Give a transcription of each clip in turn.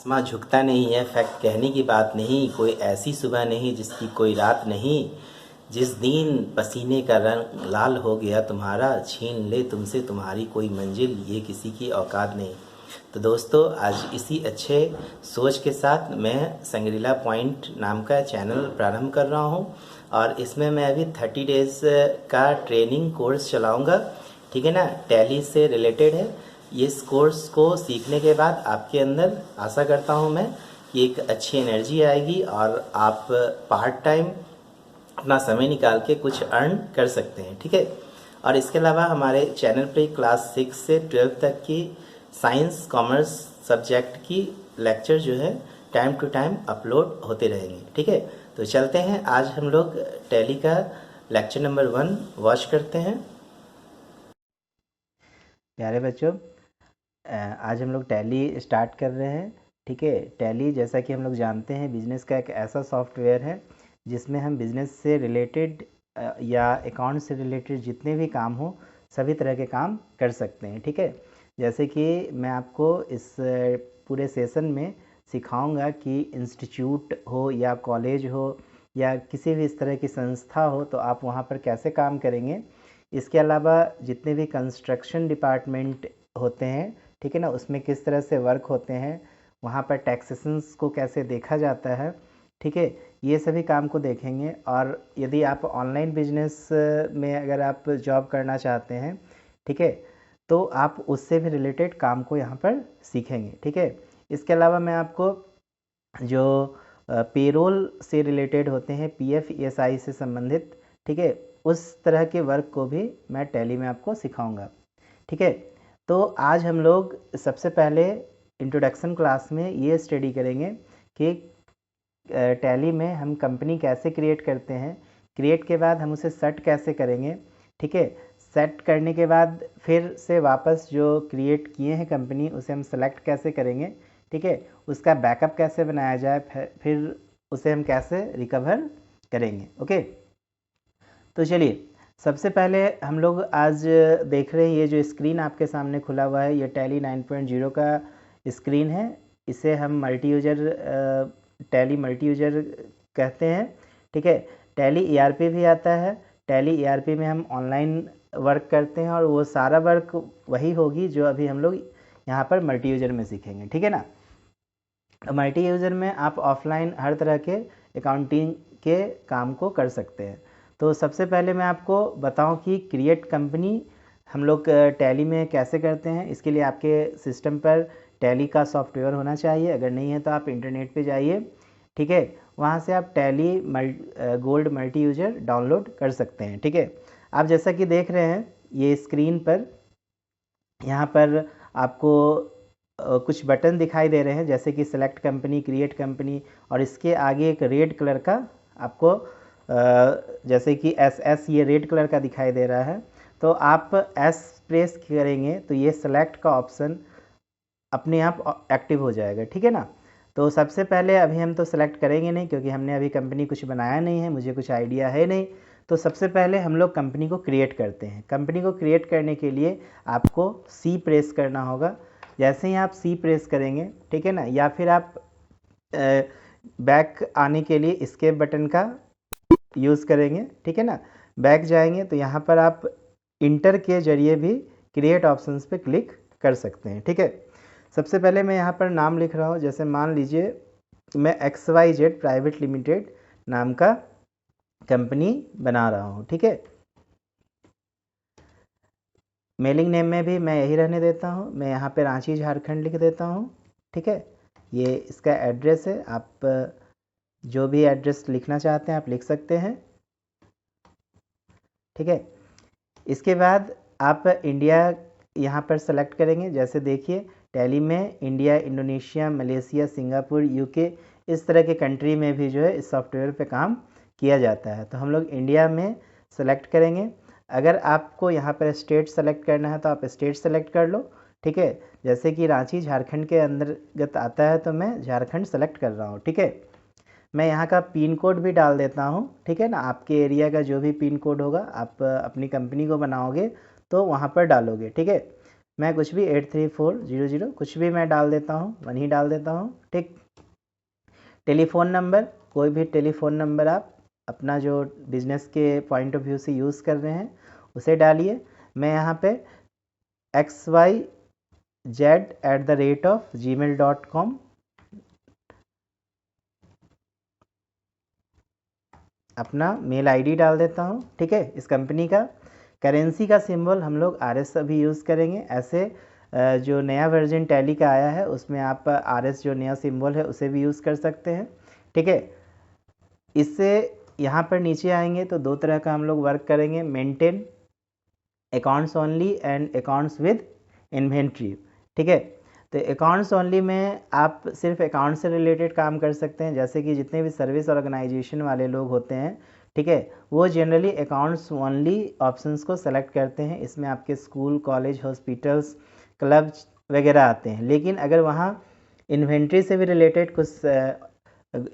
आसमां झुकता नहीं है, फैक्ट कहने की बात नहीं। कोई ऐसी सुबह नहीं जिसकी कोई रात नहीं। जिस दिन पसीने का रंग लाल हो गया तुम्हारा, छीन ले तुमसे तुम्हारी कोई मंजिल, ये किसी की औकात नहीं। तो दोस्तों, आज इसी अच्छे सोच के साथ मैं संग्रीला पॉइंट नाम का चैनल प्रारंभ कर रहा हूँ और इसमें मैं अभी 30 डेज़ का ट्रेनिंग कोर्स चलाऊँगा। ठीक है ना, टैली से रिलेटेड है। इस कोर्स को सीखने के बाद आपके अंदर आशा करता हूँ मैं कि एक अच्छी एनर्जी आएगी और आप पार्ट टाइम अपना समय निकाल के कुछ अर्न कर सकते हैं। ठीक है, और इसके अलावा हमारे चैनल पे क्लास 6 से 12 तक की साइंस कॉमर्स सब्जेक्ट की लेक्चर जो है टाइम टू टाइम अपलोड होते रहेंगे। ठीक है, तो चलते हैं, आज हम लोग टैली का लेक्चर नंबर 1 वॉच करते हैं। प्यारे बच्चों, आज हम लोग टैली स्टार्ट कर रहे हैं। ठीक है, टैली जैसा कि हम लोग जानते हैं बिजनेस का एक ऐसा सॉफ्टवेयर है जिसमें हम बिजनेस से रिलेटेड या अकाउंट से रिलेटेड जितने भी काम हो सभी तरह के काम कर सकते हैं। ठीक है, जैसे कि मैं आपको इस पूरे सेशन में सिखाऊंगा कि इंस्टीट्यूट हो या कॉलेज हो या किसी भी इस तरह की संस्था हो तो आप वहाँ पर कैसे काम करेंगे। इसके अलावा जितने भी कंस्ट्रक्शन डिपार्टमेंट होते हैं, ठीक है ना, उसमें किस तरह से वर्क होते हैं, वहाँ पर टैक्सेशंस को कैसे देखा जाता है। ठीक है, ये सभी काम को देखेंगे। और यदि आप ऑनलाइन बिजनेस में अगर आप जॉब करना चाहते हैं, ठीक है, तो आप उससे भी रिलेटेड काम को यहाँ पर सीखेंगे। ठीक है, इसके अलावा मैं आपको जो पेरोल से रिलेटेड होते हैं, पीएफ ईएसआई से संबंधित, ठीक है, उस तरह के वर्क को भी मैं टैली में आपको सिखाऊंगा। ठीक है, तो आज हम लोग सबसे पहले इंट्रोडक्शन क्लास में ये स्टडी करेंगे कि टैली में हम कंपनी कैसे क्रिएट करते हैं, क्रिएट के बाद हम उसे सेट कैसे करेंगे। ठीक है, सेट करने के बाद फिर से वापस जो क्रिएट किए हैं कंपनी उसे हम सेलेक्ट कैसे करेंगे। ठीक है, उसका बैकअप कैसे बनाया जाए, फिर उसे हम कैसे रिकवर करेंगे। ओके, तो चलिए सबसे पहले हम लोग आज देख रहे हैं ये जो स्क्रीन आपके सामने खुला हुआ है, ये टैली 9.0 का स्क्रीन है। इसे हम टैली मल्टी यूजर कहते हैं। ठीक है, टैली ईआरपी भी आता है। टैली ईआरपी में हम ऑनलाइन वर्क करते हैं और वो सारा वर्क वही होगी जो अभी हम लोग यहाँ पर मल्टी यूजर में सीखेंगे। ठीक है ना, मल्टी यूजर में आप ऑफलाइन हर तरह के अकाउंटिंग के काम को कर सकते हैं। तो सबसे पहले मैं आपको बताऊं कि क्रिएट कंपनी हम लोग टैली में कैसे करते हैं। इसके लिए आपके सिस्टम पर टैली का सॉफ्टवेयर होना चाहिए। अगर नहीं है तो आप इंटरनेट पे जाइए, ठीक है, वहाँ से आप tally gold multi user download कर सकते हैं। ठीक है, आप जैसा कि देख रहे हैं ये स्क्रीन पर, यहाँ पर आपको कुछ बटन दिखाई दे रहे हैं जैसे कि सेलेक्ट कंपनी, क्रिएट कंपनी, और इसके आगे एक रेड कलर का आपको जैसे कि एस ये रेड कलर का दिखाई दे रहा है। तो आप एस प्रेस करेंगे तो ये सेलेक्ट का ऑप्शन अपने आप एक्टिव हो जाएगा। ठीक है ना, तो सबसे पहले अभी हम तो सेलेक्ट करेंगे नहीं क्योंकि हमने अभी कंपनी कुछ बनाया नहीं है, मुझे कुछ आइडिया है नहीं। तो सबसे पहले हम लोग कंपनी को क्रिएट करते हैं। कंपनी को क्रिएट करने के लिए आपको सी प्रेस करना होगा। जैसे ही आप सी प्रेस करेंगे, ठीक है ना, या फिर आप बैक आने के लिए इसके बटन का यूज़ करेंगे। ठीक है ना, बैक जाएंगे तो यहाँ पर आप इंटर के जरिए भी क्रिएट ऑप्शंस पे क्लिक कर सकते हैं। ठीक है, सबसे पहले मैं यहाँ पर नाम लिख रहा हूँ। जैसे मान लीजिए मैं XYZ प्राइवेट लिमिटेड नाम का कंपनी बना रहा हूँ। ठीक है, मेलिंग नेम में भी मैं यही रहने देता हूँ। मैं यहाँ पे रांची झारखंड लिख देता हूँ। ठीक है, ये इसका एड्रेस है। आप जो भी एड्रेस लिखना चाहते हैं आप लिख सकते हैं। ठीक है, इसके बाद आप इंडिया यहाँ पर सेलेक्ट करेंगे। जैसे देखिए टैली में India, Indonesia, Malaysia, Singapore, UK, इस तरह के कंट्री में भी जो है इस सॉफ्टवेयर पे काम किया जाता है। तो हम लोग इंडिया में सेलेक्ट करेंगे। अगर आपको यहाँ पर स्टेट सेलेक्ट करना है तो आप स्टेट सेलेक्ट कर लो। ठीक है, जैसे कि रांची झारखंड के अंतर्गत आता है तो मैं झारखंड सेलेक्ट कर रहा हूँ। ठीक है, मैं यहाँ का पिन कोड भी डाल देता हूँ। ठीक है ना, आपके एरिया का जो भी पिन कोड होगा आप अपनी कंपनी को बनाओगे तो वहाँ पर डालोगे। ठीक है, मैं कुछ भी 83400 कुछ भी मैं डाल देता हूँ, 1 ही डाल देता हूँ, ठीक। टेलीफ़ोन नंबर, कोई भी टेलीफ़ोन नंबर आप अपना जो बिज़नेस के पॉइंट ऑफ व्यू से यूज़ कर रहे हैं उसे डालिए। मैं यहाँ पे xyz@gmail.com अपना मेल आईडी डाल देता हूँ, ठीक है। इस कंपनी का करेंसी का सिंबल हम लोग RS अभी यूज़ करेंगे। ऐसे जो नया वर्जन टैली का आया है उसमें आप RS जो नया सिंबल है उसे भी यूज़ कर सकते हैं, ठीक है। इससे यहाँ पर नीचे आएंगे तो दो तरह का हम लोग वर्क करेंगे, maintain accounts only and accounts with inventory, ठीक है। तो अकाउंट्स ओनली में आप सिर्फ अकाउंट से रिलेटेड काम कर सकते हैं, जैसे कि जितने भी सर्विस ऑर्गेनाइजेशन वाले लोग होते हैं, ठीक है, वो जनरली अकाउंट्स ओनली ऑप्शंस को सेलेक्ट करते हैं। इसमें आपके स्कूल, कॉलेज, हॉस्पिटल्स, क्लब वगैरह आते हैं। लेकिन अगर वहाँ इन्वेंट्री से भी रिलेटेड कुछ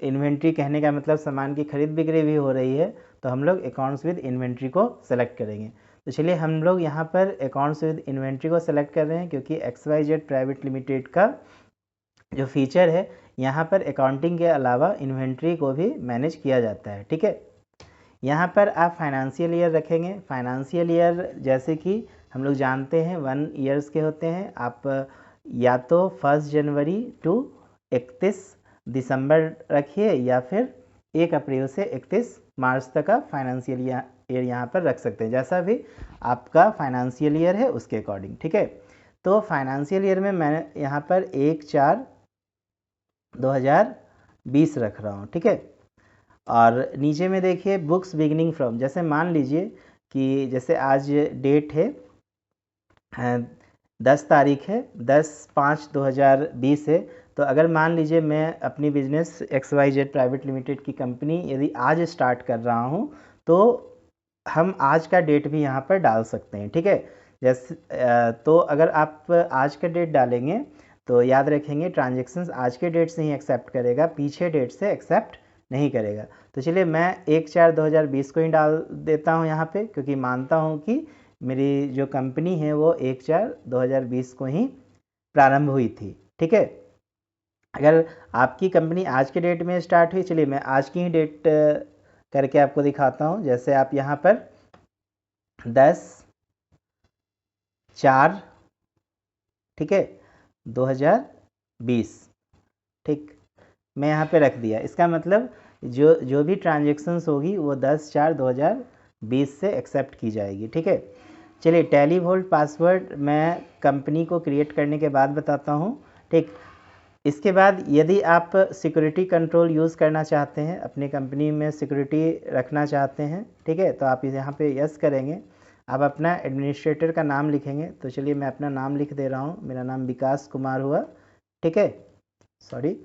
इन्वेंट्री कहने का मतलब सामान की खरीद बिक्री भी हो रही है, तो हम लोग अकाउंट्स विद इन्वेंट्री को सेलेक्ट करेंगे। तो चलिए हम लोग यहाँ पर अकाउंट्स विद इन्वेंट्री को सेलेक्ट कर रहे हैं, क्योंकि XYZ प्राइवेट लिमिटेड का जो फीचर है यहाँ पर अकाउंटिंग के अलावा इन्वेंट्री को भी मैनेज किया जाता है, ठीक है। यहाँ पर आप फाइनेंशियल ईयर रखेंगे। फाइनेंशियल ईयर जैसे कि हम लोग जानते हैं 1 ईयर्स के होते हैं। आप या तो 1 जनवरी टू 31 दिसंबर रखिए या फिर 1 अप्रैल से 31 मार्च तक का फाइनेंशियल ईयर यहाँ पर रख सकते हैं, जैसा भी आपका फाइनेंशियल ईयर है उसके अकॉर्डिंग, ठीक है। तो फाइनेंशियल ईयर में मैं यहाँ पर 1/4/2020 रख रहा हूँ, ठीक है। और नीचे में देखिए बुक्स बिगिनिंग फ्रॉम, जैसे मान लीजिए कि जैसे आज डेट है 10 तारीख है, 10/5/2020 है। तो अगर मान लीजिए मैं अपनी बिजनेस XYZ प्राइवेट लिमिटेड की कंपनी यदि आज स्टार्ट कर रहा हूँ तो हम आज का डेट भी यहाँ पर डाल सकते हैं, ठीक है। जैसे तो अगर आप आज का डेट डालेंगे तो याद रखेंगे ट्रांजेक्शन्स आज के डेट से ही एक्सेप्ट करेगा, पीछे डेट से एक्सेप्ट नहीं करेगा। तो चलिए मैं 1/4/2020 को ही डाल देता हूँ यहाँ पे, क्योंकि मानता हूँ कि मेरी जो कंपनी है वो 1/4/2020 को ही प्रारंभ हुई थी, ठीक है। अगर आपकी कंपनी आज के डेट में स्टार्ट हुई, चलिए मैं आज की ही डेट करके आपको दिखाता हूँ। जैसे आप यहाँ पर 10/4 ठीक है 2020, ठीक, मैं यहाँ पे रख दिया। इसका मतलब जो भी ट्रांजेक्शन्स होगी वो 10/4/2020 से एक्सेप्ट की जाएगी, ठीक है। चलिए टैली वोल्ट पासवर्ड मैं कंपनी को क्रिएट करने के बाद बताता हूँ, ठीक। इसके बाद यदि आप सिक्योरिटी कंट्रोल यूज़ करना चाहते हैं, अपनी कंपनी में सिक्योरिटी रखना चाहते हैं, ठीक है, तो आप यहाँ पे यस करेंगे। आप अपना एडमिनिस्ट्रेटर का नाम लिखेंगे। तो चलिए मैं अपना नाम लिख दे रहा हूँ, मेरा नाम विकास कुमार हुआ, ठीक है, सॉरी।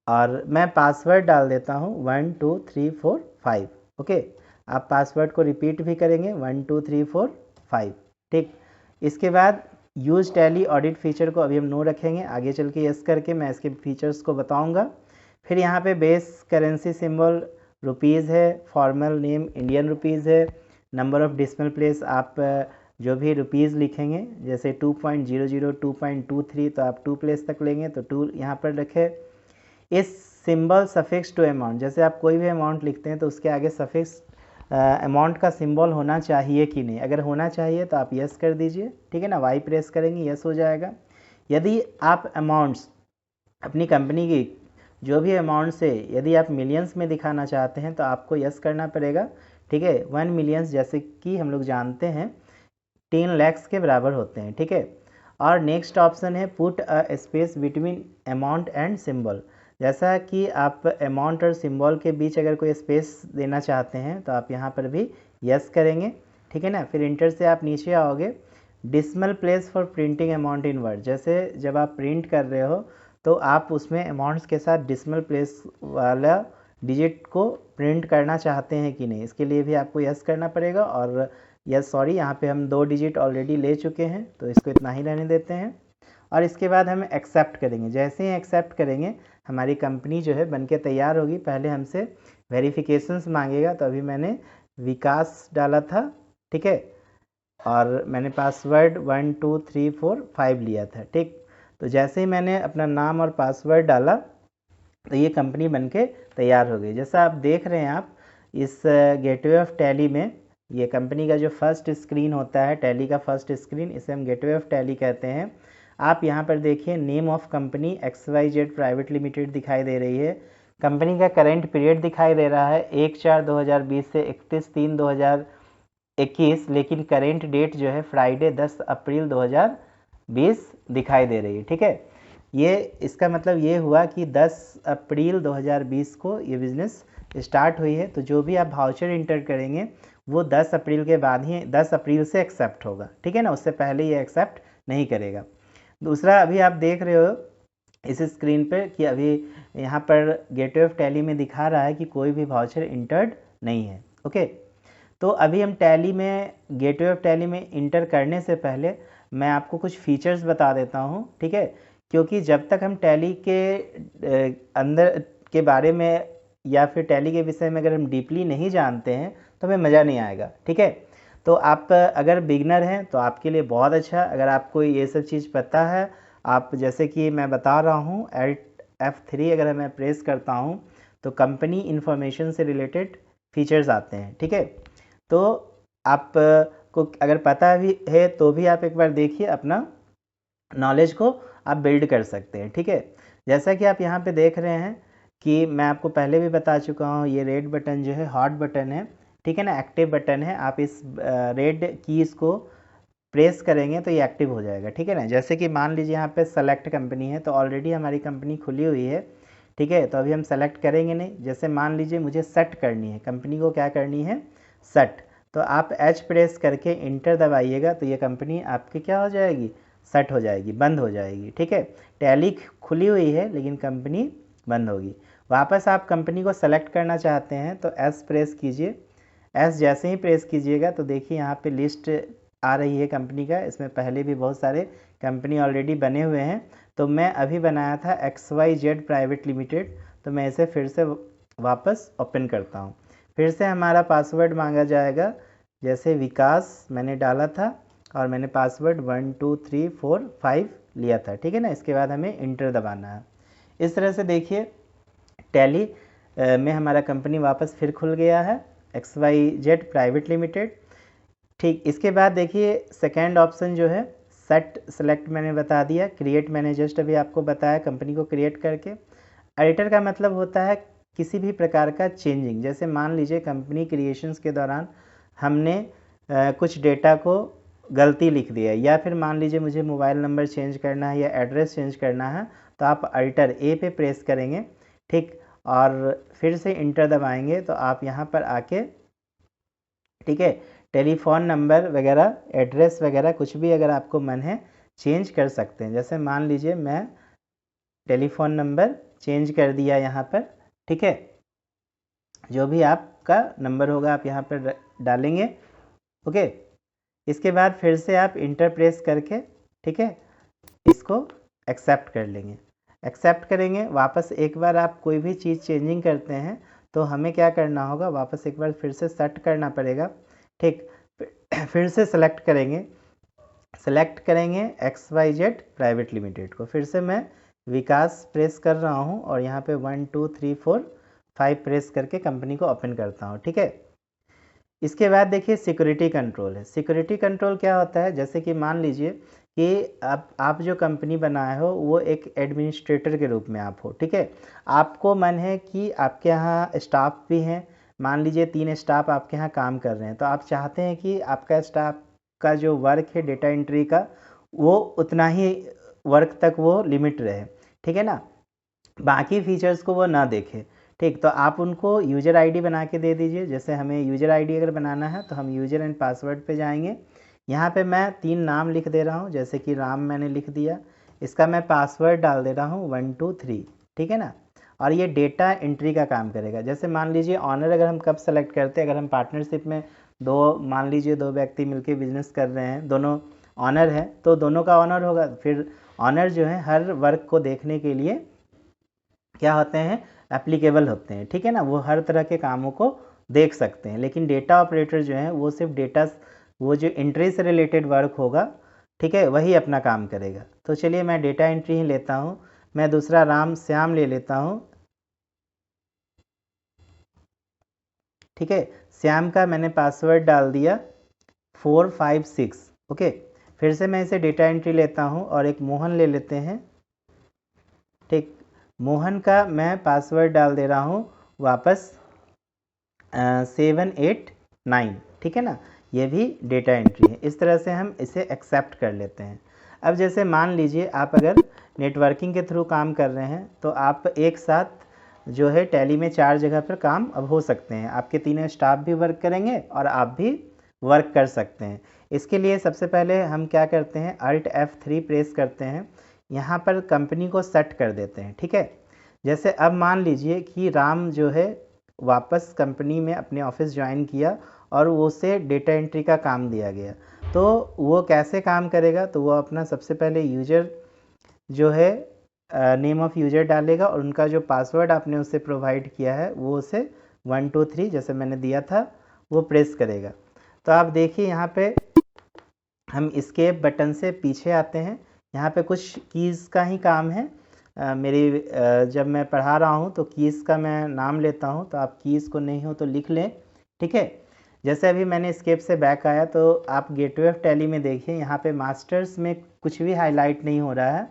और मैं पासवर्ड डाल देता हूँ 1 2 3 4 5, ओके। आप पासवर्ड को रिपीट भी करेंगे 1 2 3 4 5, ठीक। इसके बाद यूज टैली ऑडिट फीचर को अभी हम नो रखेंगे, आगे चल के यस करके मैं इसके फीचर्स को बताऊंगा। फिर यहाँ पे बेस करेंसी सिंबल रुपीज़ है, फॉर्मल नेम इंडियन रुपीज़ है, नंबर ऑफ डेसिमल प्लेस आप जो भी रुपीज़ लिखेंगे, जैसे 2.00 2.23 तो आप 2 प्लेस तक लेंगे तो 2 यहाँ पर रखें। इस सिंबल सफिक्स टू अमाउंट, जैसे आप कोई भी अमाउंट लिखते हैं तो उसके आगे सफिक्स अमाउंट का सिंबल होना चाहिए कि नहीं, अगर होना चाहिए तो आप यस कर दीजिए, ठीक है ना, वाई प्रेस करेंगे यस हो जाएगा। यदि आप अमाउंट्स अपनी कंपनी की जो भी अमाउंट से यदि आप मिलियंस में दिखाना चाहते हैं तो आपको यस करना पड़ेगा, ठीक है। 1 मिलियंस जैसे कि हम लोग जानते हैं 10 लाख के बराबर होते हैं, ठीक है। और नेक्स्ट ऑप्शन है put a space between amount and symbol, जैसा कि आप अमाउंट और सिंबल के बीच अगर कोई स्पेस देना चाहते हैं तो आप यहाँ पर भी यस करेंगे, ठीक है ना। फिर इंटर से आप नीचे आओगे, decimal place for printing amount in word, जैसे जब आप प्रिंट कर रहे हो तो आप उसमें अमाउंट्स के साथ डिसिमल प्लेस वाला डिजिट को प्रिंट करना चाहते हैं कि नहीं, इसके लिए भी आपको यस करना पड़ेगा। और यस सॉरी यहाँ पे हम 2 डिजिट ऑलरेडी ले चुके हैं तो इसको इतना ही रहने देते हैं। और इसके बाद हम एक्सेप्ट करेंगे। जैसे ही एक्सेप्ट करेंगे हमारी कंपनी जो है बनके तैयार होगी। पहले हमसे वेरिफिकेशंस मांगेगा, तो अभी मैंने विकास डाला था, ठीक है। और मैंने पासवर्ड 1 2 3 4 5 लिया था, ठीक। तो जैसे ही मैंने अपना नाम और पासवर्ड डाला तो ये कंपनी बनके तैयार हो गई। जैसा आप देख रहे हैं, आप इस गेटवे ऑफ टैली में ये कंपनी का जो फर्स्ट स्क्रीन होता है, टैली का फर्स्ट स्क्रीन, इसे हम गेटवे ऑफ टैली कहते हैं। आप यहाँ पर देखिए name of company XYZ private limited दिखाई दे रही है। कंपनी का करंट पीरियड दिखाई दे रहा है 1/4/2020 से 31/3/2021, लेकिन करेंट डेट जो है फ्राइडे 10 अप्रैल 2020 दिखाई दे रही है, ठीक है। ये इसका मतलब ये हुआ कि 10 अप्रैल 2020 को ये बिज़नेस स्टार्ट हुई है। तो जो भी आप वाउचर इंटर करेंगे वो 10 अप्रैल के बाद ही 10 अप्रैल से एक्सेप्ट होगा, ठीक है ना, उससे पहले ये एक्सेप्ट नहीं करेगा। दूसरा, अभी आप देख रहे हो इस स्क्रीन पर कि अभी यहाँ पर गेटवे ऑफ टैली में दिखा रहा है कि कोई भी वाउचर इंटर्ड नहीं है, ओके। तो अभी हम टैली में गेटवे ऑफ टैली में इंटर करने से पहले मैं आपको कुछ फीचर्स बता देता हूँ, ठीक है। क्योंकि जब तक हम टैली के अंदर के बारे में या फिर टैली के विषय में अगर हम डीपली नहीं जानते हैं तो हमें मज़ा नहीं आएगा, ठीक है। तो आप अगर बिगनर हैं तो आपके लिए बहुत अच्छा, अगर आपको ये सब चीज़ पता है, आप जैसे कि मैं बता रहा हूँ F3 अगर मैं प्रेस करता हूँ तो कंपनी इन्फॉर्मेशन से रिलेटेड फीचर्स आते हैं, ठीक है। तो आप को अगर पता भी है तो भी आप एक बार देखिए, अपना नॉलेज को आप बिल्ड कर सकते हैं, ठीक है। जैसा कि आप यहाँ पे देख रहे हैं कि मैं आपको पहले भी बता चुका हूँ, ये रेड बटन जो है हॉट बटन है, ठीक है ना, एक्टिव बटन है। आप इस रेड कीज़ को प्रेस करेंगे तो ये एक्टिव हो जाएगा, ठीक है ना। जैसे कि मान लीजिए यहाँ पे सेलेक्ट कंपनी है, तो ऑलरेडी हमारी कंपनी खुली हुई है, ठीक है। तो अभी हम सेलेक्ट करेंगे नहीं। जैसे मान लीजिए मुझे सेट करनी है, कंपनी को क्या करनी है, सेट। तो आप H प्रेस करके इंटर दबाइएगा तो ये कंपनी आपकी क्या हो जाएगी, सेट हो जाएगी, बंद हो जाएगी, ठीक है। टैली खुली हुई है लेकिन कंपनी बंद होगी। वापस आप कंपनी को सेलेक्ट करना चाहते हैं तो S प्रेस कीजिए। S जैसे ही प्रेस कीजिएगा तो देखिए यहाँ पे लिस्ट आ रही है कंपनी का। इसमें पहले भी बहुत सारे कंपनी ऑलरेडी बने हुए हैं। तो मैं अभी बनाया था XYZ प्राइवेट लिमिटेड, तो मैं इसे फिर से वापस ओपन करता हूँ। फिर से हमारा पासवर्ड मांगा जाएगा, जैसे विकास मैंने डाला था और मैंने पासवर्ड 1 2 3 4 5 लिया था, ठीक है ना। इसके बाद हमें इंटर दबाना है। इस तरह से देखिए टैली में हमारा कंपनी वापस फिर खुल गया है, XYZ प्राइवेट लिमिटेड, ठीक। इसके बाद देखिए सेकेंड ऑप्शन जो है सेट सेलेक्ट मैंने बता दिया, क्रिएट मैंने जस्ट अभी आपको बताया कंपनी को क्रिएट करके। एडिटर का मतलब होता है किसी भी प्रकार का चेंजिंग। जैसे मान लीजिए कंपनी क्रिएशंस के दौरान हमने कुछ डेटा को गलती लिख दिया, या फिर मान लीजिए मुझे मोबाइल नंबर चेंज करना है या एड्रेस चेंज करना है, तो आप अल्टर ए पे प्रेस करेंगे, ठीक, और फिर से इंटर दबाएंगे तो आप यहाँ पर आके, ठीक है, टेलीफोन नंबर वगैरह, एड्रेस वगैरह कुछ भी अगर आपको मन है चेंज कर सकते हैं। जैसे मान लीजिए मैं टेलीफोन नंबर चेंज कर दिया यहाँ पर, ठीक है। जो भी आपका नंबर होगा आप यहाँ पर डालेंगे, ओके। इसके बाद फिर से आप इंटर प्रेस करके, ठीक है, इसको एक्सेप्ट कर लेंगे। एक्सेप्ट करेंगे, वापस एक बार आप कोई भी चीज़ चेंजिंग करते हैं तो हमें क्या करना होगा, वापस एक बार फिर से सेट करना पड़ेगा, ठीक। फिर से सेलेक्ट करेंगे XYZ प्राइवेट लिमिटेड को। फिर से मैं विकास प्रेस कर रहा हूँ और यहाँ पे 1 2 3 4 5 प्रेस करके कंपनी को ओपन करता हूँ, ठीक है। इसके बाद देखिए सिक्योरिटी कंट्रोल है। सिक्योरिटी कंट्रोल क्या होता है, जैसे कि मान लीजिए कि आप जो कंपनी बनाए हो वो एक एडमिनिस्ट्रेटर के रूप में आप हो, ठीक है। आपको मन है कि आपके यहाँ स्टाफ भी हैं, मान लीजिए 3 स्टाफ आपके यहाँ काम कर रहे हैं, तो आप चाहते हैं कि आपका स्टाफ का जो वर्क है डेटा एंट्री का, वो उतना ही वर्क तक वो लिमिट रहे, ठीक है ना, बाकी फीचर्स को वो ना देखे, ठीक। तो आप उनको यूज़र आईडी बना के दे दीजिए। जैसे हमें यूज़र आईडी अगर बनाना है तो हम यूज़र एंड पासवर्ड पे जाएंगे। यहाँ पे मैं 3 नाम लिख दे रहा हूँ, जैसे कि राम मैंने लिख दिया। इसका मैं पासवर्ड डाल दे रहा हूँ 1 2 3, ठीक है ना। और ये डेटा एंट्री का काम करेगा। जैसे मान लीजिए ऑनर अगर हम कब सेलेक्ट करते हैं, अगर हम पार्टनरशिप में मान लीजिए 2 व्यक्ति मिलकर बिजनेस कर रहे हैं, दोनों ऑनर हैं, तो दोनों का ऑनर होगा। फिर ऑनर जो है हर वर्क को देखने के लिए क्या होते हैं, एप्लीकेबल होते हैं, ठीक है ना, वो हर तरह के कामों को देख सकते हैं। लेकिन डेटा ऑपरेटर जो है वो सिर्फ डेटा वो जो एंट्री से रिलेटेड वर्क होगा, ठीक है, वही अपना काम करेगा। तो चलिए मैं डेटा एंट्री ही लेता हूँ, मैं दूसरा राम श्याम ले लेता हूँ, ठीक है। श्याम का मैंने पासवर्ड डाल दिया 456, ओके। फिर से मैं इसे डेटा एंट्री लेता हूँ और एक मोहन ले लेते हैं, ठीक। मोहन का मैं पासवर्ड डाल दे रहा हूँ वापस 789, ठीक है ना। ये भी डेटा एंट्री है। इस तरह से हम इसे एक्सेप्ट कर लेते हैं। अब जैसे मान लीजिए आप अगर नेटवर्किंग के थ्रू काम कर रहे हैं तो आप एक साथ जो है टैली में 4 जगह पर काम अब हो सकते हैं। आपके तीनों स्टाफ भी वर्क करेंगे और आप भी वर्क कर सकते हैं। इसके लिए सबसे पहले हम क्या करते हैं, Alt F3 प्रेस करते हैं, यहाँ पर कंपनी को सेट कर देते हैं, ठीक है। जैसे अब मान लीजिए कि राम जो है वापस कंपनी में अपने ऑफिस ज्वाइन किया और वो उसे डेटा एंट्री का काम दिया गया, तो वो कैसे काम करेगा, तो वो अपना सबसे पहले यूजर जो है नेम ऑफ़ यूजर डालेगा और उनका जो पासवर्ड आपने उसे प्रोवाइड किया है वो उसे 1 2 3 जैसे मैंने दिया था वो प्रेस करेगा। तो आप देखिए यहाँ पे हम एस्केप बटन से पीछे आते हैं, यहाँ पे कुछ कीज़ का ही काम है। जब मैं पढ़ा रहा हूँ तो कीज़ का मैं नाम लेता हूँ, तो आप कीज़ को नहीं हो तो लिख लें, ठीक है। जैसे अभी मैंने एस्केप से बैक आया तो आप गेटवे ऑफ टैली में देखिए, यहाँ पे मास्टर्स में कुछ भी हाईलाइट नहीं हो रहा है,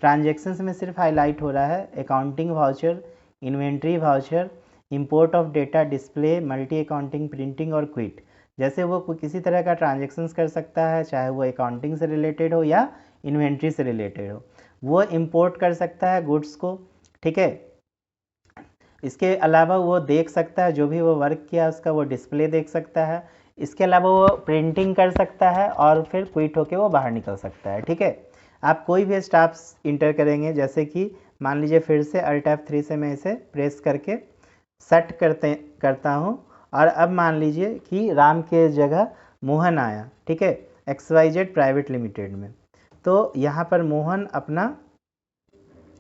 ट्रांजैक्शंस में सिर्फ हाईलाइट हो रहा है accounting voucher, inventory voucher, import of data, display, multi accounting, printing और क्विट। जैसे वो किसी तरह का ट्रांजैक्शंस कर सकता है, चाहे वो अकाउंटिंग से रिलेटेड हो या इन्वेंट्री से रिलेटेड हो, वो इंपोर्ट कर सकता है गुड्स को, ठीक है। इसके अलावा वो देख सकता है जो भी वो वर्क किया उसका वो डिस्प्ले देख सकता है। इसके अलावा वो प्रिंटिंग कर सकता है और फिर क्विट होके वो बाहर निकल सकता है, ठीक है। आप कोई भी स्टाफ्स इंटर करेंगे, जैसे कि मान लीजिए फिर से Alt F3 से मैं इसे प्रेस करके सेट करता हूँ और अब मान लीजिए कि राम के जगह मोहन आया, ठीक है, XYZ प्राइवेट लिमिटेड में। तो यहाँ पर मोहन अपना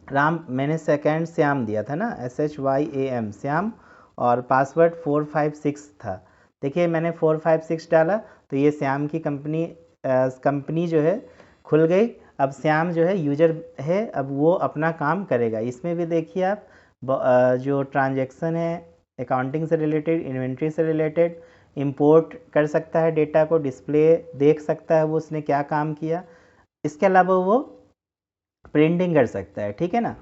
राम, मैंने सेकंड श्याम दिया था ना, SHYAM श्याम, और पासवर्ड 456 था। देखिए मैंने 456 डाला तो ये श्याम की कंपनी जो है खुल गई। अब श्याम जो है यूजर है, अब वो अपना काम करेगा। इसमें भी देखिए आप जो ट्रांजैक्शन है अकाउंटिंग से रिलेटेड, इन्वेंट्री से रिलेटेड, इंपोर्ट कर सकता है डेटा को, डिस्प्ले देख सकता है वो उसने क्या काम किया, इसके अलावा वो प्रिंटिंग कर सकता है, ठीक है ना,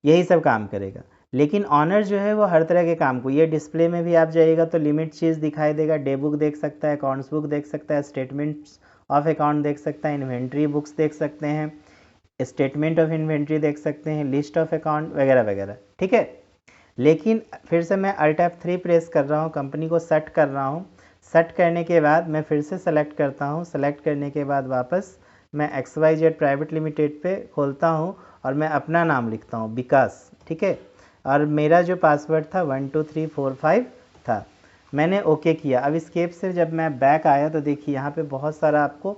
यही सब काम करेगा। लेकिन ऑनर जो है वो हर तरह के काम को, ये डिस्प्ले में भी आप जाइएगा तो लिमिट चीज़ दिखाई देगा, डे बुक देख सकता है, अकाउंट्स बुक देख सकता है, स्टेटमेंट्स ऑफ अकाउंट देख सकता है, इन्वेंट्री बुक्स देख सकते हैं, स्टेटमेंट ऑफ इन्वेंट्री देख सकते हैं, लिस्ट ऑफ अकाउंट वगैरह वगैरह, ठीक है। लेकिन फिर से मैं Alt F3 प्रेस कर रहा हूँ, कंपनी को सेट कर रहा हूँ। सेट करने के बाद मैं फिर से सेलेक्ट करता हूँ, सेलेक्ट करने के बाद वापस मैं XYZ प्राइवेट लिमिटेड पे खोलता हूँ और मैं अपना नाम लिखता हूँ विकास, ठीक है। और मेरा जो पासवर्ड था 1 2 3 4 5 था, मैंने ओके किया। अब एस्केप से जब मैं बैक आया तो देखिए यहाँ पे बहुत सारा आपको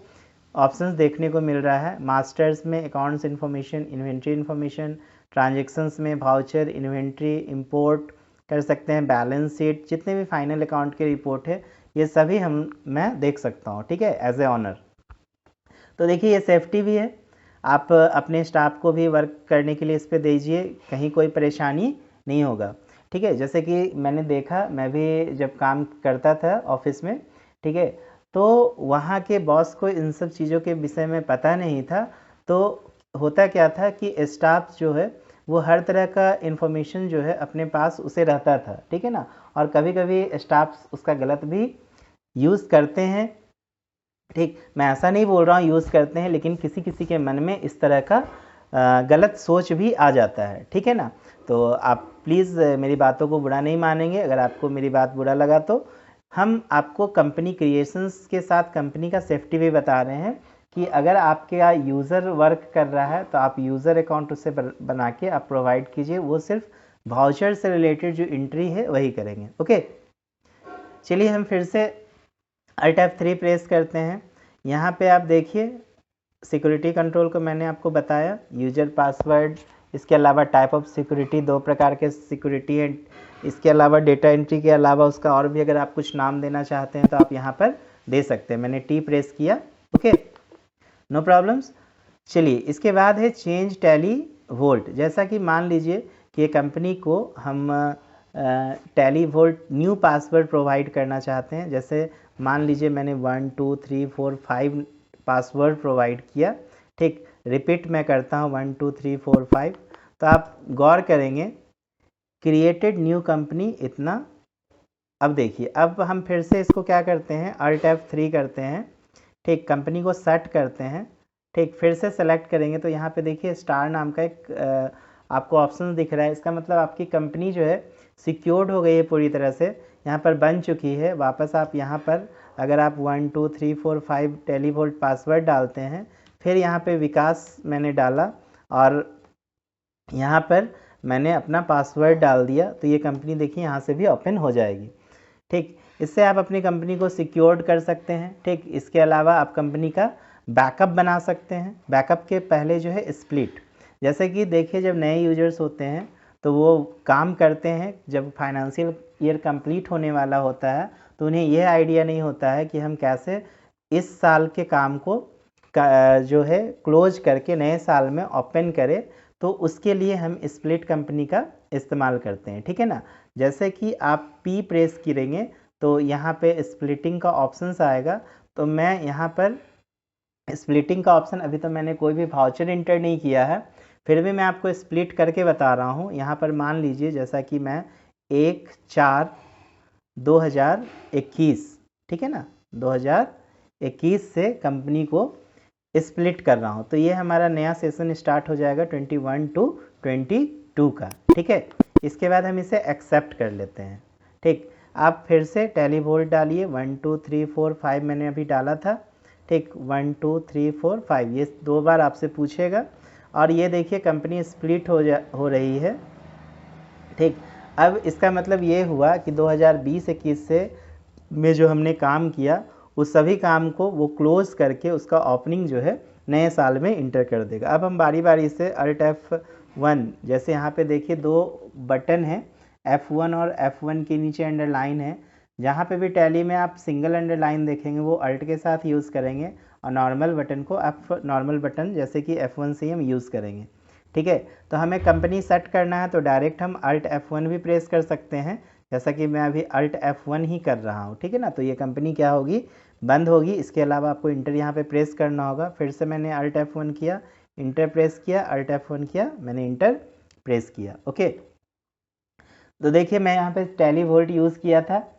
ऑप्शंस देखने को मिल रहा है। मास्टर्स में accounts information, inventory information, transactions में वाउचर, इन्वेंट्री इंपोर्ट कर सकते हैं, बैलेंस शीट, जितने भी फाइनल अकाउंट के रिपोर्ट है ये सभी मैं देख सकता हूँ, ठीक है, एज ए ऑनर। तो देखिए ये सेफ्टी भी है, आप अपने स्टाफ को भी वर्क करने के लिए इस पर दीजिए, कहीं कोई परेशानी नहीं होगा, ठीक है। जैसे कि मैंने देखा, मैं भी जब काम करता था ऑफिस में, ठीक है, तो वहाँ के बॉस को इन सब चीज़ों के विषय में पता नहीं था। तो होता क्या था कि स्टाफ जो है वो हर तरह का इन्फॉर्मेशन जो है अपने पास उसे रहता था, ठीक है ना, और कभी कभी स्टाफ उसका गलत भी यूज़ करते हैं, ठीक। मैं ऐसा नहीं बोल रहा हूँ यूज़ करते हैं, लेकिन किसी किसी के मन में इस तरह का गलत सोच भी आ जाता है, ठीक है ना। तो आप प्लीज़ मेरी बातों को बुरा नहीं मानेंगे, अगर आपको मेरी बात बुरा लगा तो हम आपको कंपनी क्रिएशंस के साथ कंपनी का सेफ्टी भी बता रहे हैं कि अगर आपके यूज़र वर्क कर रहा है तो आप यूज़र अकाउंट उससे बना के आप प्रोवाइड कीजिए, वो सिर्फ वाउचर से रिलेटेड जो एंट्री है वही करेंगे, ओके। चलिए हम फिर से Alt F3 प्रेस करते हैं। यहाँ पे आप देखिए सिक्योरिटी कंट्रोल को मैंने आपको बताया, यूजर पासवर्ड, इसके अलावा टाइप ऑफ सिक्योरिटी, 2 प्रकार के सिक्योरिटी हैं, इसके अलावा डेटा एंट्री के अलावा उसका और भी अगर आप कुछ नाम देना चाहते हैं तो आप यहाँ पर दे सकते हैं। मैंने टी प्रेस किया, ओके, नो प्रॉब्लम्स। चलिए इसके बाद है चेंज टैली वोल्ट। जैसा कि मान लीजिए कि कंपनी को हम tally volt new password provide करना चाहते हैं। जैसे मान लीजिए मैंने 1 2 3 4 5 पासवर्ड प्रोवाइड किया, ठीक, रिपीट मैं करता हूँ 1 2 3 4 5। तो आप गौर करेंगे क्रिएटेड न्यू कंपनी इतना। अब देखिए, अब हम फिर से इसको क्या करते हैं, Alt F3 करते हैं, ठीक, कंपनी को सेट करते हैं, ठीक, फिर से सेलेक्ट करेंगे तो यहाँ पे देखिए स्टार नाम का एक आपको ऑप्शन दिख रहा है। इसका मतलब आपकी कंपनी जो है सिक्योर्ड हो गई है पूरी तरह से, यहाँ पर बन चुकी है। वापस आप यहाँ पर अगर आप 1 2 3 4 5 टेलीवोल्ट पासवर्ड डालते हैं, फिर यहाँ पे विकास मैंने डाला और यहाँ पर मैंने अपना पासवर्ड डाल दिया, तो ये कंपनी देखिए यहाँ से भी ओपन हो जाएगी, ठीक। इससे आप अपनी कंपनी को सिक्योर्ड कर सकते हैं, ठीक। इसके अलावा आप कंपनी का बैकअप बना सकते हैं। बैकअप के पहले जो है स्प्लिट, जैसे कि देखिए जब नए यूजर्स होते हैं तो वो काम करते हैं, जब फाइनेंशियल ईयर कंप्लीट होने वाला होता है तो उन्हें यह आइडिया नहीं होता है कि हम कैसे इस साल के काम को जो है क्लोज करके नए साल में ओपन करें। तो उसके लिए हम स्प्लिट कंपनी का इस्तेमाल करते हैं, ठीक है ना। जैसे कि आप पी प्रेस करेंगे तो यहाँ पे स्प्लिटिंग का ऑप्शन आएगा। तो मैं यहाँ पर स्प्लिटिंग का ऑप्शन, अभी तो मैंने कोई भी वाउचर इंटर नहीं किया है, फिर भी मैं आपको स्प्लिट करके बता रहा हूँ। यहाँ पर मान लीजिए जैसा कि मैं 1/4/2021, ठीक है ना, 2021 से कंपनी को स्प्लिट कर रहा हूँ। तो ये हमारा नया सेशन स्टार्ट हो जाएगा 21 to 22 का, ठीक है। इसके बाद हम इसे एक्सेप्ट कर लेते हैं, ठीक। आप फिर से टेलीवोल्ट डालिए, 1 2 3 4 5 मैंने अभी डाला था, ठीक, 1 2 3 4 5 ये 2 बार आपसे पूछेगा। और ये देखिए कंपनी स्प्लिट हो रही है, ठीक। अब इसका मतलब ये हुआ कि 2020-21 से में जो हमने काम किया उस सभी काम को वो क्लोज करके उसका ओपनिंग जो है नए साल में इंटर कर देगा। अब हम बारी बारी से Alt F1, जैसे यहाँ पे देखिए 2 बटन है, F1 और F1 के नीचे अंडरलाइन है। जहाँ पे भी टैली में आप सिंगल अंडरलाइन देखेंगे वो Alt के साथ यूज़ करेंगे और नॉर्मल बटन को नॉर्मल बटन जैसे कि F1 से ही हम यूज़ करेंगे, ठीक है। तो हमें कंपनी सेट करना है तो डायरेक्ट हम Alt F1 भी प्रेस कर सकते हैं, जैसा कि मैं अभी Alt F1 ही कर रहा हूँ, ठीक है ना। तो ये कंपनी क्या होगी, बंद होगी। इसके अलावा आपको इंटर यहाँ पे प्रेस करना होगा। फिर से मैंने Alt F1 किया, इंटर प्रेस किया, Alt F1 किया, मैंने इंटर प्रेस किया, ओके। तो देखिए मैं यहाँ पे टेलीवोल्ट यूज़ किया था,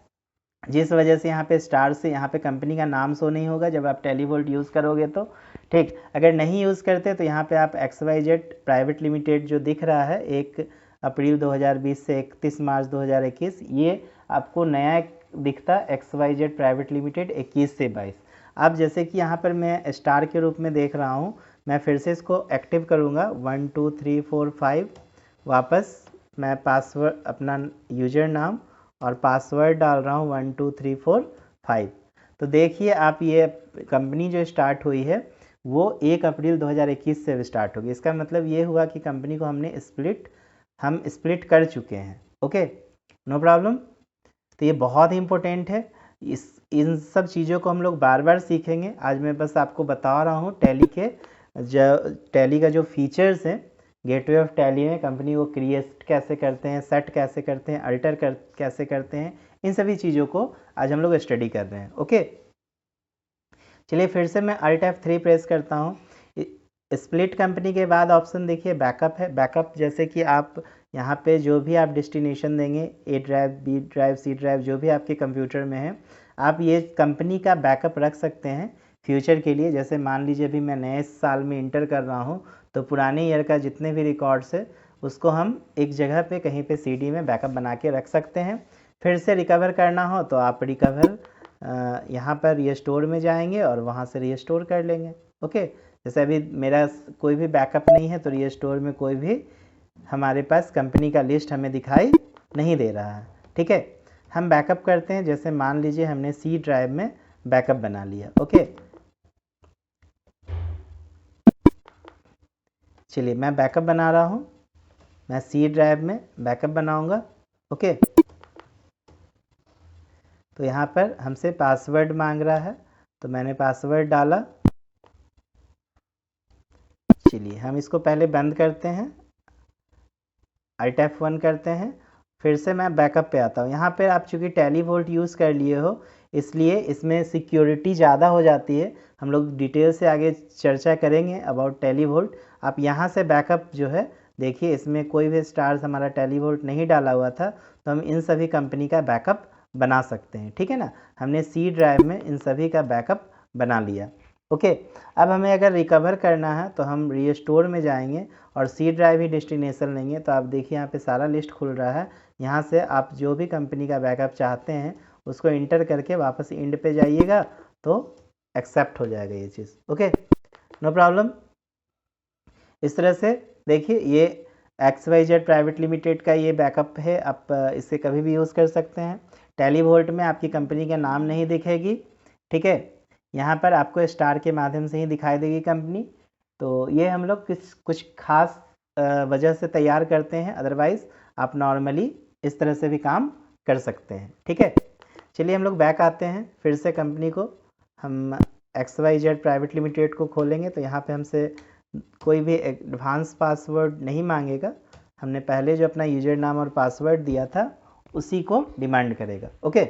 जिस वजह से यहाँ पे स्टार से यहाँ पे कंपनी का नाम शो नहीं होगा जब आप टेलीवोल्ट यूज़ करोगे तो, ठीक। अगर नहीं यूज़ करते तो यहाँ पे आप XYZ प्राइवेट लिमिटेड जो दिख रहा है 1 अप्रैल 2020 से 31 मार्च 2021, ये आपको नया दिखता XYZ प्राइवेट लिमिटेड 21 से 22। अब जैसे कि यहाँ पर मैं स्टार के रूप में देख रहा हूँ, मैं फिर से इसको एक्टिव करूँगा 1 2 3 4 5, वापस मैं पासवर्ड अपना यूजर नाम और पासवर्ड डाल रहा हूँ 1 2 3 4 5। तो देखिए आप ये कंपनी जो स्टार्ट हुई है वो 1 अप्रैल 2021 से स्टार्ट होगी। इसका मतलब ये हुआ कि कंपनी को हम स्प्लिट कर चुके हैं, ओके, नो प्रॉब्लम। तो ये बहुत ही इम्पोर्टेंट है। इन सब चीज़ों को हम लोग बार बार सीखेंगे। आज मैं बस आपको बता रहा हूँ टैली का जो फीचर्स हैं गेटवे ऑफ टैली में, कंपनी को क्रिएट कैसे करते हैं, सेट कैसे करते हैं, कैसे करते हैं, इन सभी चीज़ों को आज हम लोग स्टडी कर रहे हैं, ओके। चलिए फिर से मैं Alt F3 प्रेस करता हूँ। स्प्लिट कंपनी के बाद ऑप्शन देखिए बैकअप है। बैकअप जैसे कि आप यहाँ पे जो भी आप डेस्टिनेशन देंगे, A drive, B drive, C drive, जो भी आपके कंप्यूटर में है, आप ये कंपनी का बैकअप रख सकते हैं फ्यूचर के लिए। जैसे मान लीजिए अभी मैं नए साल में इंटर कर रहा हूँ तो पुराने ईयर का जितने भी रिकॉर्ड्स है उसको हम एक जगह पे कहीं पे CD में बैकअप बना के रख सकते हैं। फिर से रिकवर करना हो तो आप रिकवर यहाँ पर रिस्टोर में जाएंगे और वहाँ से रिस्टोर कर लेंगे, ओके। जैसे अभी मेरा कोई भी बैकअप नहीं है तो रिस्टोर में कोई भी हमारे पास कंपनी का लिस्ट हमें दिखाई नहीं दे रहा है, ठीक है। हम बैकअप करते हैं, जैसे मान लीजिए हमने C ड्राइव में बैकअप बना लिया, ओके। चलिए मैं बैकअप बना रहा हूँ, मैं C ड्राइव में बैकअप बनाऊंगा, ओके। तो यहाँ पर हमसे पासवर्ड मांग रहा है, तो मैंने पासवर्ड डाला। चलिए हम इसको पहले बंद करते हैं, Alt F1 करते हैं, फिर से मैं बैकअप पे आता हूँ। यहाँ पर आप चूँकि टैली वोल्ट यूज़ कर लिए हो इसलिए इसमें सिक्योरिटी ज़्यादा हो जाती है। हम लोग डिटेल से आगे चर्चा करेंगे अबाउट टैली वोल्ट। आप यहाँ से बैकअप जो है देखिए, इसमें कोई भी स्टार्स हमारा टैली वोल्ट नहीं डाला हुआ था, तो हम इन सभी कंपनी का बैकअप बना सकते हैं, ठीक है ना। हमने सी ड्राइव में इन सभी का बैकअप बना लिया। ओके, अब हमें अगर रिकवर करना है तो हम रीस्टोर में जाएंगे और सी ड्राइव ही डेस्टिनेशन लेंगे। तो आप देखिए यहाँ पे सारा लिस्ट खुल रहा है। यहाँ से आप जो भी कंपनी का बैकअप चाहते हैं उसको इंटर करके वापस इंड पे जाइएगा तो एक्सेप्ट हो जाएगा ये चीज़। Okay, no problem. इस तरह से देखिए ये XYZ प्राइवेट लिमिटेड का ये बैकअप है, आप इसे कभी भी यूज़ कर सकते हैं। टैली वोल्ट में आपकी कंपनी का नाम नहीं दिखेगी, ठीक है। यहाँ पर आपको स्टार के माध्यम से ही दिखाई देगी कंपनी। तो ये हम लोग कुछ खास वजह से तैयार करते हैं, अदरवाइज़ आप नॉर्मली इस तरह से भी काम कर सकते हैं, ठीक है। चलिए हम लोग बैक आते हैं, फिर से कंपनी को हम XYZ प्राइवेट लिमिटेड को खोलेंगे। तो यहाँ पे हमसे कोई भी एडवांस पासवर्ड नहीं मांगेगा, हमने पहले जो अपना यूजर नाम और पासवर्ड दिया था उसी को डिमांड करेगा। ओके,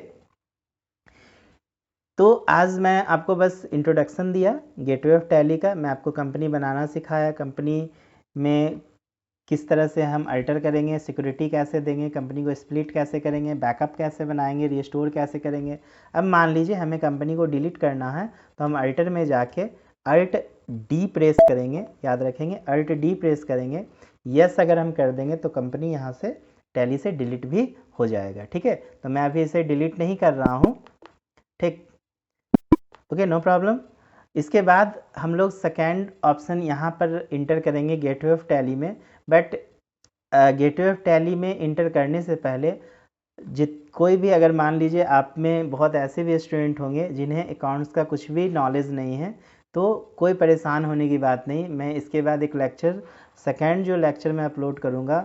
तो आज मैं आपको बस इंट्रोडक्शन दिया गेटवे ऑफ टैली का। मैं आपको कंपनी बनाना सिखाया, कंपनी में किस तरह से हम अल्टर करेंगे, सिक्योरिटी कैसे देंगे, कंपनी को स्प्लिट कैसे करेंगे, बैकअप कैसे बनाएंगे, रिस्टोर कैसे करेंगे। अब मान लीजिए हमें कंपनी को डिलीट करना है, तो हम अल्टर में जाके Alt D प्रेस करेंगे, याद रखेंगे Alt D प्रेस करेंगे। यस अगर हम कर देंगे तो कंपनी यहाँ से टैली से डिलीट भी हो जाएगा, ठीक है। तो मैं अभी इसे डिलीट नहीं कर रहा हूँ, ठीक, ओके, नो प्रॉब्लम। इसके बाद हम लोग सेकेंड ऑप्शन यहाँ पर इंटर करेंगे गेटवे ऑफ टैली में। बट गेटवे ऑफ टैली में इंटर करने से पहले कोई भी अगर मान लीजिए आप में बहुत ऐसे भी स्टूडेंट होंगे जिन्हें अकाउंट्स का कुछ भी नॉलेज नहीं है, तो कोई परेशान होने की बात नहीं। मैं इसके बाद एक लेक्चर, सेकेंड जो लेक्चर मैं अपलोड करूँगा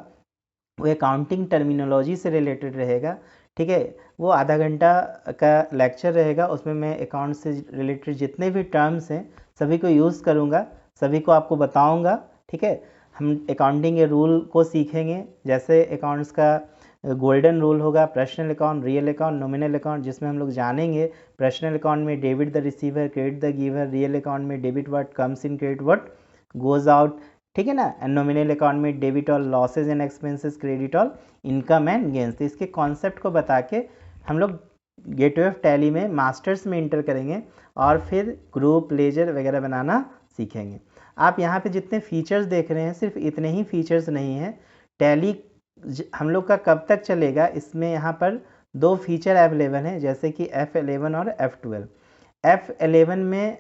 वो अकाउंटिंग टर्मिनोलॉजी से रिलेटेड रहेगा, ठीक है। वो आधा घंटा का लेक्चर रहेगा, उसमें मैं अकाउंट से रिलेटेड जितने भी टर्म्स हैं सभी को यूज़ करूँगा, सभी को आपको बताऊँगा, ठीक है। हम अकाउंटिंग के रूल को सीखेंगे, जैसे अकाउंट्स का गोल्डन रूल होगा, personal account, real account, nominal account, जिसमें हम लोग जानेंगे पर्सनल अकाउंट में debit the receiver, credit the giver, real account में debit what comes in, credit what goes out, ठीक है ना। एंड नॉमिनल अकाउंट में debit all losses and expenses, credit all income and gains. तो इसके concept को बता के हम लोग गेटवे ऑफ टैली में मास्टर्स में इंटर करेंगे और फिर ग्रुप, लेजर वगैरह बनाना सीखेंगे। आप यहाँ पे जितने फीचर्स देख रहे हैं सिर्फ इतने ही फीचर्स नहीं हैं। टैली हम लोग का कब तक चलेगा, इसमें यहाँ पर 2 फीचर अवेलेबल हैं, जैसे कि F11 और F12। F11 में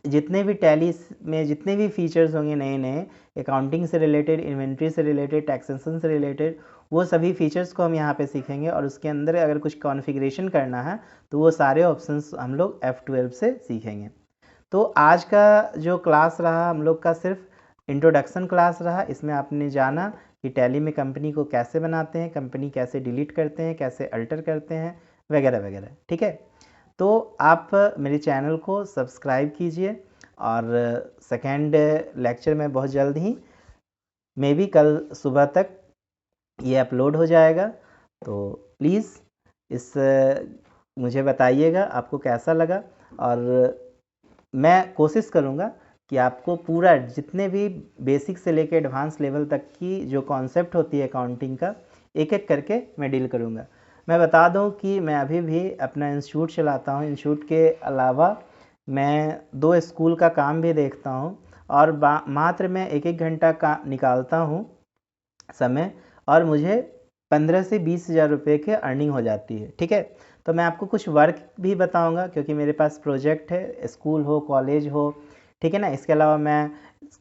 जितने भी टैली में जितने भी फीचर्स होंगे नए नए, अकाउंटिंग से रिलेटेड, इन्वेंट्री से रिलेटेड, टैक्सेशन से रिलेटेड, वो सभी फीचर्स को हम यहाँ पे सीखेंगे। और उसके अंदर अगर कुछ कॉन्फ़िगरेशन करना है तो वो सारे ऑप्शंस हम लोग F12 से सीखेंगे। तो आज का जो क्लास रहा हम लोग का सिर्फ इंट्रोडक्शन क्लास रहा। इसमें आपने जाना कि टैली में कंपनी को कैसे बनाते हैं, कंपनी कैसे डिलीट करते हैं, कैसे अल्टर करते हैं, वगैरह वगैरह, ठीक है। तो आप मेरे चैनल को सब्सक्राइब कीजिए और सेकेंड लेक्चर में बहुत जल्द ही, मे बी कल सुबह तक ये अपलोड हो जाएगा। तो प्लीज़ इस मुझे बताइएगा आपको कैसा लगा, और मैं कोशिश करूँगा कि आपको पूरा जितने भी बेसिक से लेकर एडवांस लेवल तक की जो कॉन्सेप्ट होती है अकाउंटिंग का, एक एक करके मैं डील करूँगा। मैं बता दूं कि मैं अभी भी अपना इंस्टीट्यूट चलाता हूं। इंस्टीट्यूट के अलावा मैं 2 स्कूल का काम भी देखता हूं और मात्र मैं 1-1 घंटा का निकालता हूं समय, और मुझे 15 से 20 हज़ार रुपये की अर्निंग हो जाती है, ठीक है। तो मैं आपको कुछ वर्क भी बताऊंगा, क्योंकि मेरे पास प्रोजेक्ट है, स्कूल हो, कॉलेज हो, ठीक है ना। इसके अलावा मैं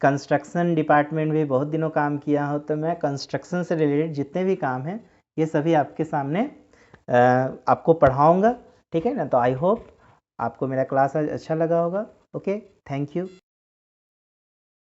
कंस्ट्रक्शन डिपार्टमेंट भी बहुत दिनों काम किया हो, तो मैं कंस्ट्रक्शन से रिलेटेड जितने भी काम हैं ये सभी आपके सामने आपको पढ़ाऊँगा, ठीक है ना। तो आई होप आपको मेरा क्लास आज अच्छा लगा होगा। Okay, thank you.